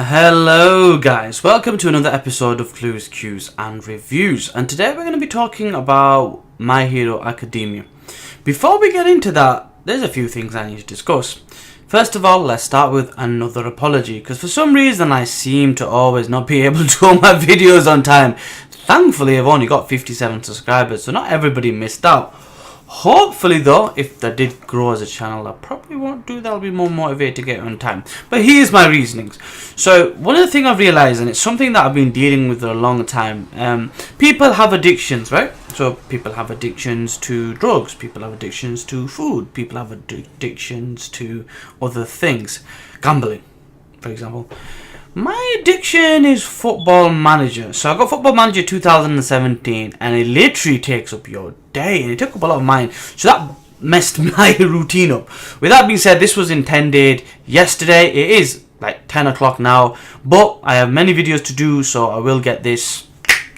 Hello guys, welcome to another episode of Clues, Cues and Reviews, and today we're going to be talking about My Hero Academia. Before we get into that, there's a few things I need to discuss. First of all, let's start with another apology, because for some reason I seem to always not be able to do all my videos on time. Thankfully I've only got 57 subscribers, so not everybody missed out. Hopefully though, if that did grow as a channel, I probably won't do that. I'll be more motivated to get it on time. But here's my reasonings. So one of the things I've realized, and it's something that I've been dealing with for a long time, people have addictions, right? So people have addictions to drugs, people have addictions to food, people have addictions to other things. Gambling, for example. My addiction is Football Manager. So I got Football Manager 2017 and it literally takes up your day, and it took up a lot of mine. So that messed my routine up. With that being said, this was intended yesterday. It is like 10 o'clock now, but I have many videos to do, so I will get this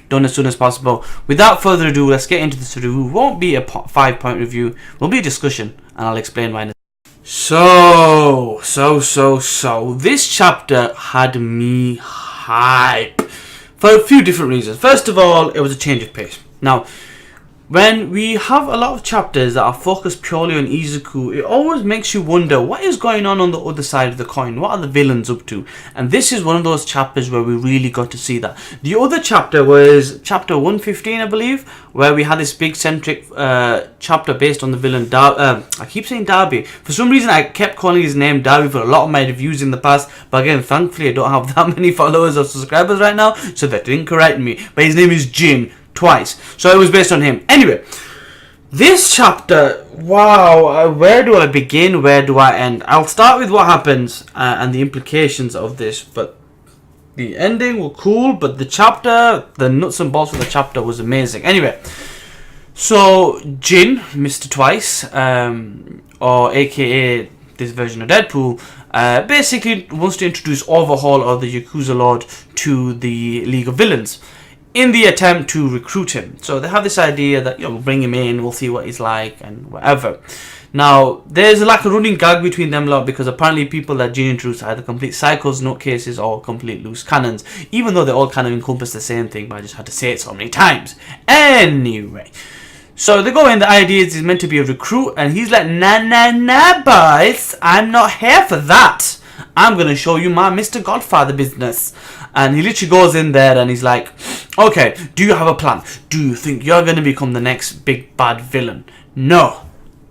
done as soon as possible. Without further ado, let's get into this review. It won't be a 5-point review, it will be a discussion, and I'll explain why. So, this chapter had me hype for a few different reasons. First of all, it was a change of pace. Now, when we have a lot of chapters that are focused purely on Izuku, it always makes you wonder what is going on the other side of the coin. What are the villains up to? And this is one of those chapters where we really got to see that. The other chapter was chapter 115, I believe, where we had this big centric chapter based on the villain I keep saying Darby. For some reason, I kept calling his name Darby for a lot of my reviews in the past. But again, thankfully, I don't have that many followers or subscribers right now, so that didn't correct me. But his name is Jin. Twice, so it was based on him. Anyway, this chapter, wow, where do I begin, where do I end? I'll start with what happens and the implications of this, but the ending was cool, but the chapter, the nuts and bolts of the chapter was amazing. Anyway, so Jin, Mr. Twice, or aka this version of Deadpool, basically wants to introduce Overhaul, or the Yakuza Lord, to the League of Villains in the attempt to recruit him. So they have this idea that, we'll bring him in, we'll see what he's like and whatever. Now, there's like a running gag between them lot, because apparently people that Jin introduced are either complete psychos, nutcases, or complete loose cannons, even though they all kind of encompass the same thing, but I just had to say it so many times. Anyway, so they go in, the idea is he's meant to be a recruit, and he's like, nah, boys, I'm not here for that. I'm going to show you my Mr. Godfather business. And he literally goes in there and he's like, okay, do you have a plan? Do you think you're going to become the next big bad villain? No,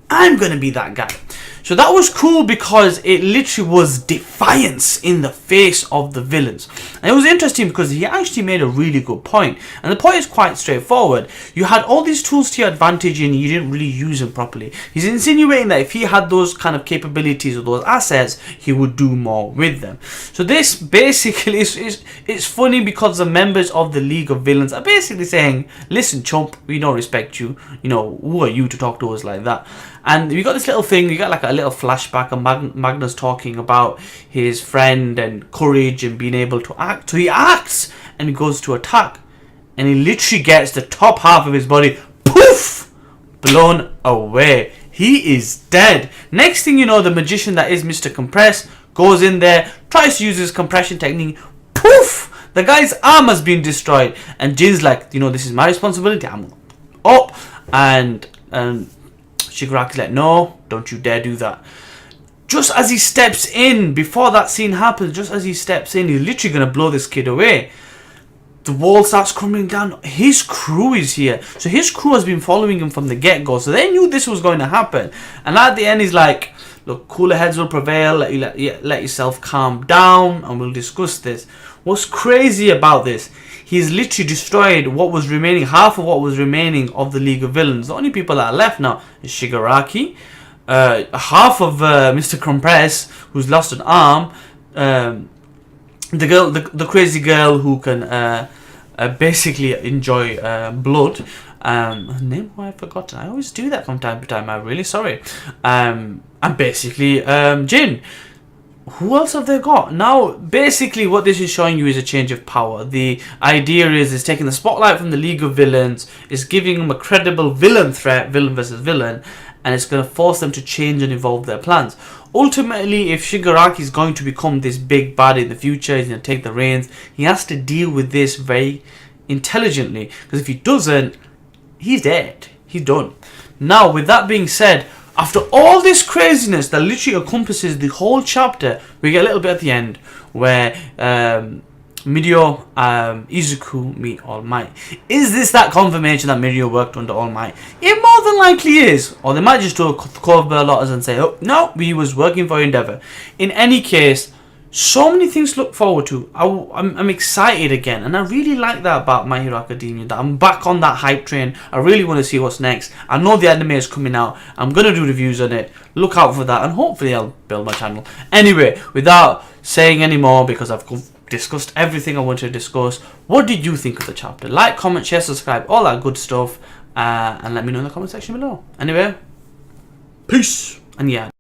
I'm going to be that guy. So that was cool, because it literally was defiance in the face of the villains. And it was interesting because he actually made a really good point. And the point is quite straightforward. You had all these tools to your advantage and you didn't really use them properly. He's insinuating that if he had those kind of capabilities or those assets, he would do more with them. So this basically it's funny, because the members of the League of Villains are basically saying, listen chump, we don't respect you. Who are you to talk to us like that? And we got this little thing, you got like a little flashback of Magnus talking about his friend and courage and being able to act. So he acts and he goes to attack, and he literally gets the top half of his body, poof, blown away. He is dead. Next thing you know, the magician that is Mr. Compress goes in there, tries to use his compression technique, poof, the guy's arm has been destroyed. And Jin's like, this is my responsibility, I'm up. And Shigaraki's like, no, don't you dare do that. Just as he steps in, before that scene happens, just as he steps in, he's literally going to blow this kid away. The wall starts crumbling down. His crew is here. So his crew has been following him from the get-go. So they knew this was going to happen. And at the end, he's like, look, cooler heads will prevail. Let yourself calm down and we'll discuss this. What's crazy about this, he's literally destroyed what was remaining, half of what was remaining of the League of Villains. The only people that are left now is Shigaraki, half of Mr. Compress, who's lost an arm, the girl, the crazy girl who can basically enjoy blood. Her name, I've forgotten. I always do that from time to time. I'm really sorry. And basically Jin. Who else have they got? Now, basically what this is showing you is a change of power. The idea is taking the spotlight from the League of Villains, is giving them a credible villain threat, villain versus villain, and it's going to force them to change and evolve their plans. Ultimately, if Shigaraki is going to become this big bad in the future, he's going to take the reins, he has to deal with this very intelligently, because if he doesn't, he's dead. He's done. Now, with that being said, after all this craziness that literally encompasses the whole chapter, we get a little bit at the end where Mirio, Izuku meet All Might. Is this that confirmation that Mirio worked under All Might? It more than likely is. Or they might just do a curveball at us and say, oh, no, he was working for Endeavor. In any case, so many things to look forward to. I'm excited again, and I really like that about My Hero Academia, that I'm back on that hype train. I really want to see what's next. I know the anime is coming out. I'm going to do reviews on it. Look out for that, and hopefully I'll build my channel. Anyway, without saying any more, because I've discussed everything I wanted to discuss, what did you think of the chapter? Like, comment, share, subscribe, all that good stuff, and let me know in the comment section below. Anyway, peace, and yeah.